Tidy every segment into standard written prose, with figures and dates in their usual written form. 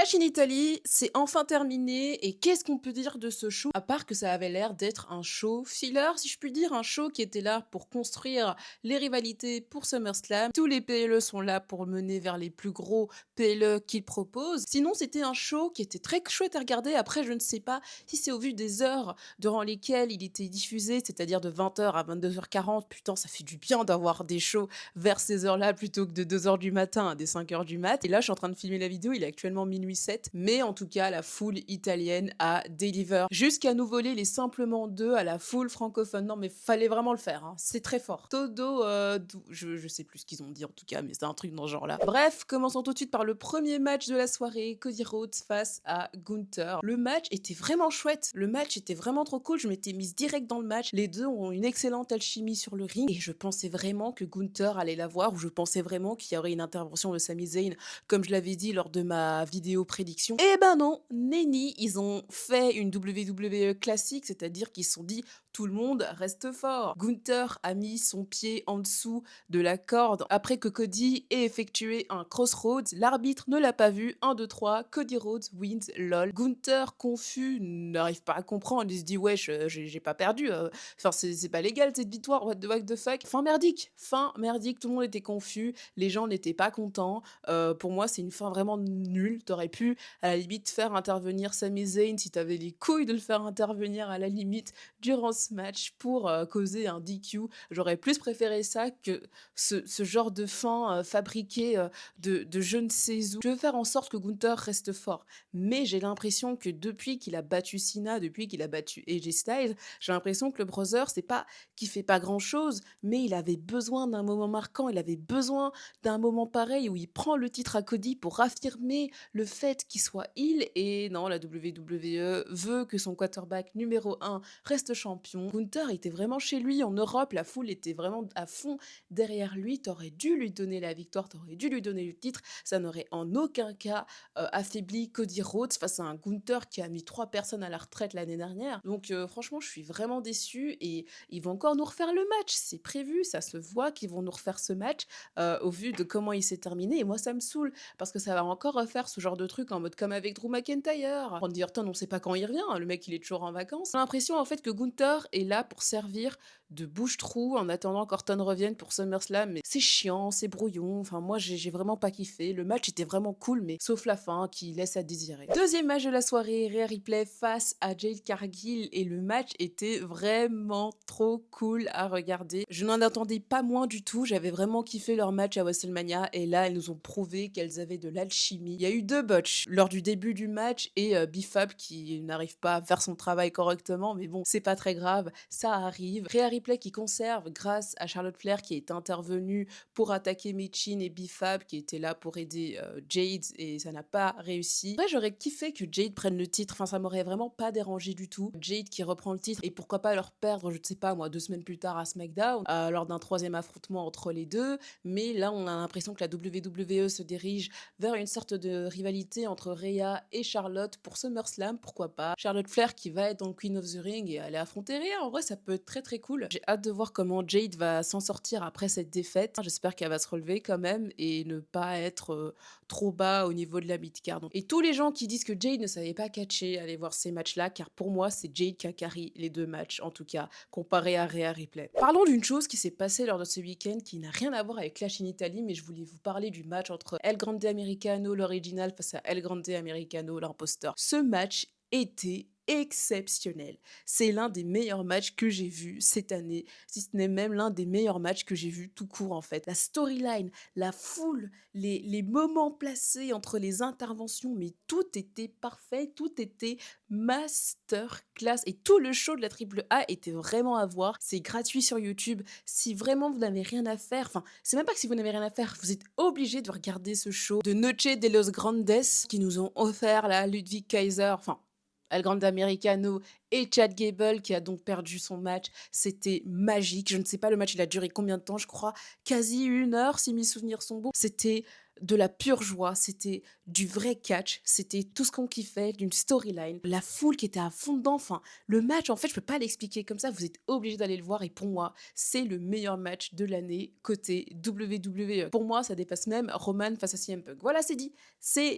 Clash in Italy, c'est enfin terminé et qu'est-ce qu'on peut dire de ce show? À part que ça avait l'air d'être un show filler, si je puis dire, un show qui était là pour construire les rivalités pour SummerSlam. Tous les PLE sont là pour mener vers les plus gros PLE qu'ils proposent. Sinon, c'était un show qui était très chouette à regarder. Après, je ne sais pas si c'est au vu des heures durant lesquelles il était diffusé, c'est-à-dire de 20h à 22h40. Putain, ça fait du bien d'avoir des shows vers ces heures-là plutôt que de 2h du matin à des 5h du mat. Et là, je suis en train de filmer la vidéo, il est actuellement minuit 7, mais en tout cas, la foule italienne a deliver. Jusqu'à nous voler les simplement deux à la foule francophone. Non, mais fallait vraiment le faire, hein. C'est très fort. Todo, je sais plus ce qu'ils ont dit en tout cas, mais c'est un truc dans ce genre-là. Bref, commençons tout de suite par le premier match de la soirée, Cody Rhodes face à Gunther. Le match était vraiment chouette. Le match était vraiment trop cool. Je m'étais mise direct dans le match. Les deux ont une excellente alchimie sur le ring et je pensais vraiment que Gunther allait l'avoir ou je pensais vraiment qu'il y aurait une intervention de Sami Zayn comme je l'avais dit lors de ma vidéo prédiction. Eh ben non, nenni, ils ont fait une WWE classique, c'est-à-dire qu'ils se sont dit tout le monde reste fort. Gunther a mis son pied en dessous de la corde après que Cody ait effectué un crossroads. L'arbitre ne l'a pas vu. 1, 2, 3, Cody Rhodes wins, lol. Gunther, confus, n'arrive pas à comprendre. Il se dit, wesh, j'ai pas perdu. Enfin, c'est pas légal cette victoire. What the fuck? Fin merdique. Fin merdique. Tout le monde était confus. Les gens n'étaient pas contents. Pour moi, c'est une fin vraiment nulle. T'aurais pu, à la limite, faire intervenir Sami Zayn si t'avais les couilles de le faire intervenir à la limite durant ce match pour causer un DQ. J'aurais plus préféré ça que ce genre de fin fabriqué de je ne sais où. Je veux faire en sorte que Gunther reste fort. Mais j'ai l'impression que depuis qu'il a battu Cena, depuis qu'il a battu AJ Styles, j'ai l'impression que le brother, c'est pas qu'il fait pas grand chose, mais il avait besoin d'un moment marquant, il avait besoin d'un moment pareil où il prend le titre à Cody pour affirmer le fait qu'il soit heel. Et non, la WWE veut que son quarterback numéro 1 reste champion. Gunther était vraiment chez lui en Europe, la foule était vraiment à fond derrière lui. T'aurais dû lui donner la victoire, t'aurais dû lui donner le titre. Ça n'aurait en aucun cas affaibli Cody Rhodes face à un Gunther qui a mis 3 personnes à la retraite l'année dernière. Donc franchement, je suis vraiment déçue et ils vont encore nous refaire le match. C'est prévu, ça se voit qu'ils vont nous refaire ce match au vu de comment il s'est terminé. Et moi, ça me saoule parce que ça va encore refaire ce genre de truc en mode comme avec Drew McIntyre. Randy Orton, on sait pas quand il revient, hein, le mec il est toujours en vacances. J'ai l'impression en fait que Gunther est là pour servir de bouche-trou en attendant qu'Orton revienne pour SummerSlam. Mais c'est chiant, c'est brouillon. Enfin, moi, j'ai vraiment pas kiffé. Le match était vraiment cool, mais sauf la fin qui laisse à désirer. Deuxième match de la soirée, Rhea Ripley face à Jade Cargill. Et le match était vraiment trop cool à regarder. Je n'en attendais pas moins du tout. J'avais vraiment kiffé leur match à WrestleMania. Et là, elles nous ont prouvé qu'elles avaient de l'alchimie. Il y a eu 2 botches lors du début du match et Bifab qui n'arrive pas à faire son travail correctement. Mais bon, c'est pas très grave. Ça arrive. Rhea Ripley qui conserve grâce à Charlotte Flair qui est intervenue pour attaquer Michin et Bifab qui était là pour aider Jade et ça n'a pas réussi. Après, j'aurais kiffé que Jade prenne le titre. Enfin, ça m'aurait vraiment pas dérangé du tout. Jade qui reprend le titre et pourquoi pas leur perdre, je ne sais pas moi, 2 semaines plus tard à SmackDown lors d'un troisième affrontement entre les deux. Mais là, on a l'impression que la WWE se dirige vers une sorte de rivalité entre Rhea et Charlotte pour SummerSlam, pourquoi pas. Charlotte Flair qui va être dans le Queen of the Ring et aller affronter Rhea, en vrai ça peut être très très cool. J'ai hâte de voir comment Jade va s'en sortir après cette défaite. J'espère qu'elle va se relever quand même et ne pas être trop bas au niveau de la mid-card. Et tous les gens qui disent que Jade ne savait pas catcher, allez voir ces matchs-là, car pour moi c'est Jade qui a carry les 2 matchs, en tout cas, comparé à Rhea Ripley. Parlons d'une chose qui s'est passée lors de ce week-end qui n'a rien à voir avec Clash in Italy, mais je voulais vous parler du match entre El Grande Americano, l'original, face à El Grande Americano, l'imposteur. Ce match était exceptionnel. C'est l'un des meilleurs matchs que j'ai vus cette année, si ce n'est même l'un des meilleurs matchs que j'ai vus tout court en fait. La storyline, la foule, les moments placés entre les interventions, mais tout était parfait, tout était masterclass et tout le show de la Triple A était vraiment à voir. C'est gratuit sur YouTube. Si vraiment vous n'avez rien à faire, enfin, c'est même pas que si vous n'avez rien à faire, vous êtes obligé de regarder ce show de Noche de los Grandes qui nous ont offert la Ludwig Kaiser, enfin, El Grande Americano et Chad Gable qui a donc perdu son match. C'était magique. Je ne sais pas le match il a duré combien de temps, je crois quasi 1 heure si mes souvenirs sont bons. C'était de la pure joie, c'était du vrai catch, c'était tout ce qu'on kiffait, d'une storyline, la foule qui était à fond dedans, enfin, le match, en fait, je peux pas l'expliquer comme ça, vous êtes obligés d'aller le voir et pour moi, c'est le meilleur match de l'année côté WWE. Pour moi, ça dépasse même Roman face à CM Punk. Voilà, c'est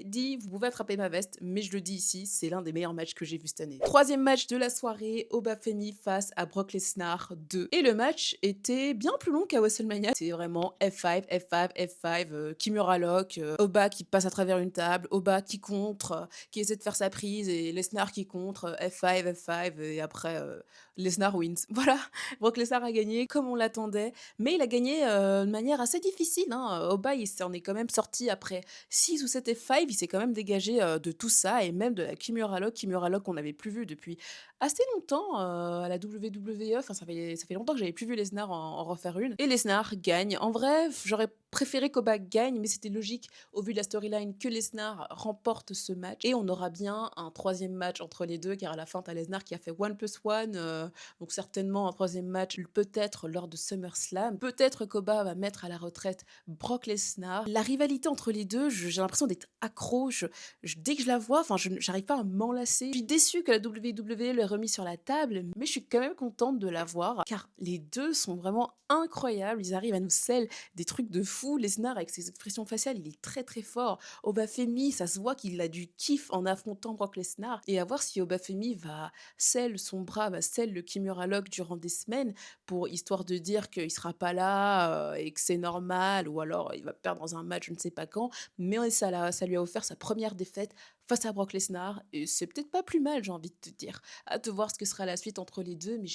dit, vous pouvez attraper ma veste, mais je le dis ici, c'est l'un des meilleurs matchs que j'ai vu cette année. Troisième match de la soirée, Obafemi face à Brock Lesnar 2. Et le match était bien plus long qu'à WrestleMania. C'est vraiment F5, F5, F5, Kimura Lock, Oba qui passe à travers une table, Oba qui contre, qui essaie de faire sa prise, et Lesnar qui contre, F5, F5, et après, Lesnar wins. Voilà, Brock Lesnar a gagné comme on l'attendait, mais il a gagné de manière assez difficile, hein. Oba, il s'en est quand même sorti après 6 ou 7 F5, il s'est quand même dégagé de tout ça et même de la Kimura Lock qu'on n'avait plus vu depuis assez longtemps à la WWE. Enfin, ça fait longtemps que j'avais plus vu Lesnar en refaire une. Et Lesnar gagne. En vrai, j'aurais préféré qu'Oba gagne, mais c'était logique au vu de la storyline que Lesnar remporte ce match. Et on aura bien un troisième match entre les deux, car à la fin, t'as Lesnar qui a fait 1+1, donc certainement un troisième match, peut-être lors de SummerSlam. Peut-être qu'Oba va mettre à la retraite Brock Lesnar. La rivalité entre les deux, j'ai l'impression d'être accro. Dès que je la vois, enfin, j'arrive pas à m'en lasser. Je suis déçue que la WWE l'ait remis sur la table, mais je suis quand même contente de la voir, car les deux sont vraiment incroyables. Ils arrivent à nous sell des trucs de fou. Lesnar, avec ses expressions faciales, il est très très fort. Obafemi, ça se voit qu'il a du kiff en affrontant Brock Lesnar. Et à voir si Obafemi va sell son bras, va sell le Kimura Lock durant des semaines, pour histoire de dire qu'il sera pas là et que c'est normal, ou alors il va perdre dans un match, je ne sais pas quand. Mais ça lui a offert sa première défaite face à Brock Lesnar, et c'est peut-être pas plus mal, j'ai envie de te dire. Hâte de voir ce que sera la suite entre les deux, mais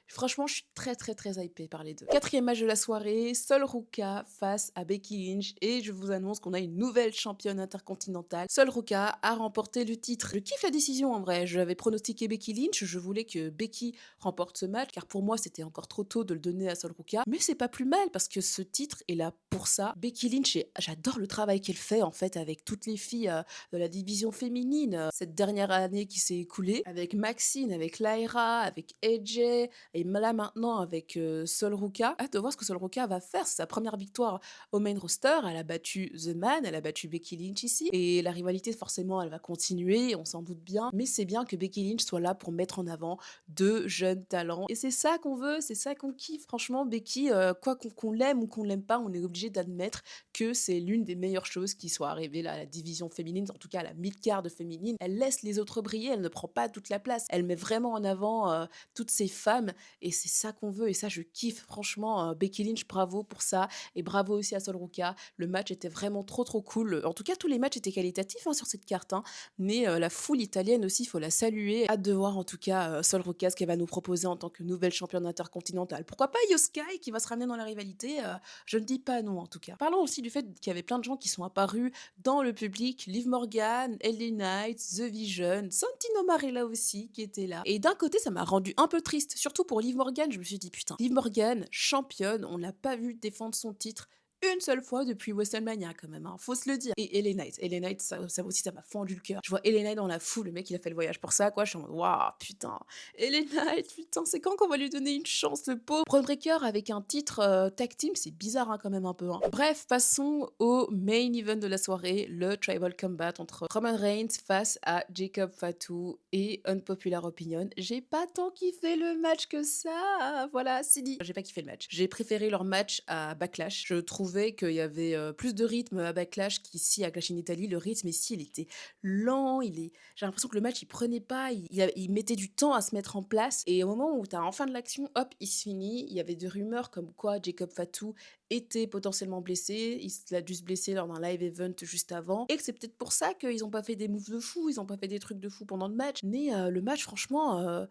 franchement, je suis très très très hypée par les deux. Quatrième match de la soirée, Sol Ruka face à Becky Lynch, et je vous annonce qu'on a une nouvelle championne intercontinentale. Sol Ruka a remporté le titre. Je kiffe la décision en vrai, j'avais pronostiqué Becky Lynch, je voulais que Becky remporte ce match, car pour moi c'était encore trop tôt de le donner à Sol Ruka, mais c'est pas plus mal parce que ce titre est là pour ça. Becky Lynch, j'adore le travail qu'elle fait en fait avec toutes les filles de la division féminine cette dernière année qui s'est écoulée, avec Maxine, avec Lyra, avec AJ, et là maintenant avec Sol Ruka. Hâte de voir ce que Sol Ruka va faire, c'est sa première victoire au main roster, elle a battu The Man, elle a battu Becky Lynch ici, et la rivalité forcément elle va continuer, on s'en doute bien, mais c'est bien que Becky Lynch soit là pour mettre en avant deux jeunes talents, et c'est ça qu'on veut, c'est ça qu'on kiffe. Franchement, Becky, quoi qu'on l'aime ou qu'on l'aime pas, on est obligé d'admettre que c'est l'une des meilleures choses qui soit arrivée là à la division féminine, en tout cas à la mid-card féminine. Elle laisse les autres briller, elle ne prend pas toute la place, elle met vraiment en avant toutes ces femmes, et c'est ça qu'on veut, et ça je kiffe. Franchement, Becky Lynch, bravo pour ça, et bravo aussi à Sol Ruka. Le match était vraiment trop trop cool, en tout cas tous les matchs étaient qualitatifs sur cette carte, hein. Mais la foule italienne aussi, il faut la saluer. Hâte de voir en tout cas Sol Ruka, ce qu'elle va nous proposer en tant que nouvelle championne intercontinentale. Pourquoi pas Yoskai qui va se ramener dans la rivalité, je ne dis pas non en tout cas. Parlons aussi du fait qu'il y avait plein de gens qui sont apparus dans le public, Liv Morgan, LA Knight, The Vision, Santino Marella aussi qui était là. Et d'un côté, ça m'a rendu un peu triste, surtout pour Liv Morgan. Je me suis dit putain, Liv Morgan, championne, on l'a pas vu défendre son titre une seule fois depuis WrestleMania quand même, hein, faut se le dire. Et LA Knight, ça aussi, ça m'a fendu le cœur. Je vois LA Knight dans la foule, le mec il a fait le voyage pour ça, quoi. Je suis en mode waouh, putain, LA Knight, putain, c'est quand qu'on va lui donner une chance, le pauvre. Braun Breaker avec un titre tag team, c'est bizarre quand même un peu, hein. Bref, passons au main event de la soirée, le Tribal Combat entre Roman Reigns face à Jacob Fatu et Unpopular Opinion. J'ai pas tant kiffé le match que ça, voilà, c'est dit. J'ai pas kiffé le match. J'ai préféré leur match à Backlash. Je trouvais qu'il y avait plus de rythme à Backlash qu'ici à Clash in Italy. Le rythme ici, il était lent, j'ai l'impression que le match, il prenait pas, il mettait du temps à se mettre en place. Et au moment où t'as enfin de l'action, hop, il se finit. Il y avait des rumeurs comme quoi Jacob Fatu était potentiellement blessé. Il a dû se blesser lors d'un live event juste avant. Et que c'est peut-être pour ça qu'ils ont pas fait des moves de fou, ils ont pas fait des trucs de fou pendant le match. Mais le match, franchement,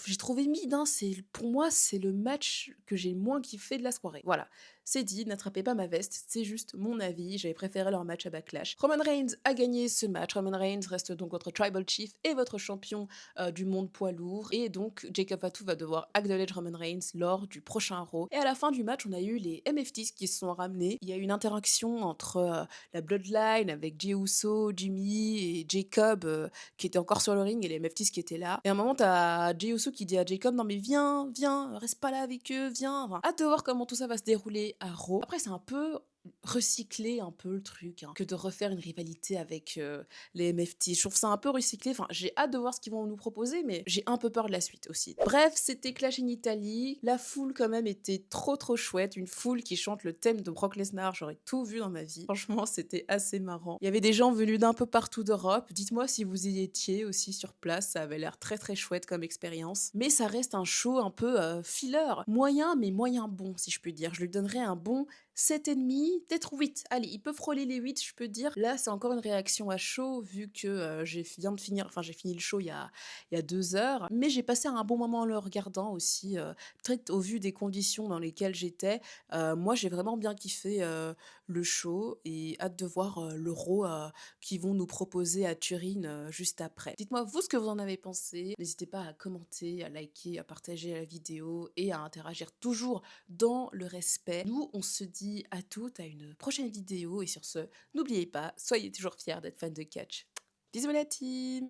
j'ai trouvé mid, hein. Pour moi, c'est le match que j'ai le moins kiffé de la soirée. Voilà, c'est dit, n'attrapez pas ma veste, c'est juste mon avis, j'avais préféré leur match à Backlash. Roman Reigns a gagné ce match, Roman Reigns reste donc votre Tribal Chief et votre champion du monde poids lourd, et donc Jacob Fatu va devoir acknowledge Roman Reigns lors du prochain Raw. Et à la fin du match, on a eu les MFTs qui se sont ramenés, il y a eu une interaction entre la Bloodline avec Jey Uso, Jimmy et Jacob qui était encore sur le ring, et les MFTs qui étaient là. Et à un moment, t'as Jey Uso qui dit à Jacob, non mais viens, reste pas là avec eux, viens. Enfin, hâte de voir comment tout ça va se dérouler à Raw. Après, c'est un peu recycler un peu le truc, hein, que de refaire une rivalité avec, les MFT. Je trouve ça un peu recyclé, enfin, j'ai hâte de voir ce qu'ils vont nous proposer, mais j'ai un peu peur de la suite aussi. Bref, c'était Clash in Italy. La foule quand même était trop, trop chouette. Une foule qui chante le thème de Brock Lesnar, j'aurais tout vu dans ma vie. Franchement, c'était assez marrant. Il y avait des gens venus d'un peu partout d'Europe. Dites-moi si vous y étiez aussi sur place, ça avait l'air très, très chouette comme expérience. Mais ça reste un show un peu, filler. Moyen, mais moyen bon, si je puis dire. Je lui donnerais un bon 7,5, peut-être 8. Allez, il peut frôler les 8, je peux dire. Là, c'est encore une réaction à chaud vu que, j'ai fini le show il y a 2 heures, mais j'ai passé un bon moment en le regardant aussi, peut-être au vu des conditions dans lesquelles j'étais. Moi, j'ai vraiment bien kiffé, le show et hâte de voir, l'Euro, qu'ils vont nous proposer à Turin, juste après. Dites-moi vous ce que vous en avez pensé. N'hésitez pas à commenter, à liker, à partager la vidéo et à interagir toujours dans le respect. Nous, on se dit à toutes à une prochaine vidéo et sur ce, n'oubliez pas, soyez toujours fiers d'être fan de catch. Bisous la team!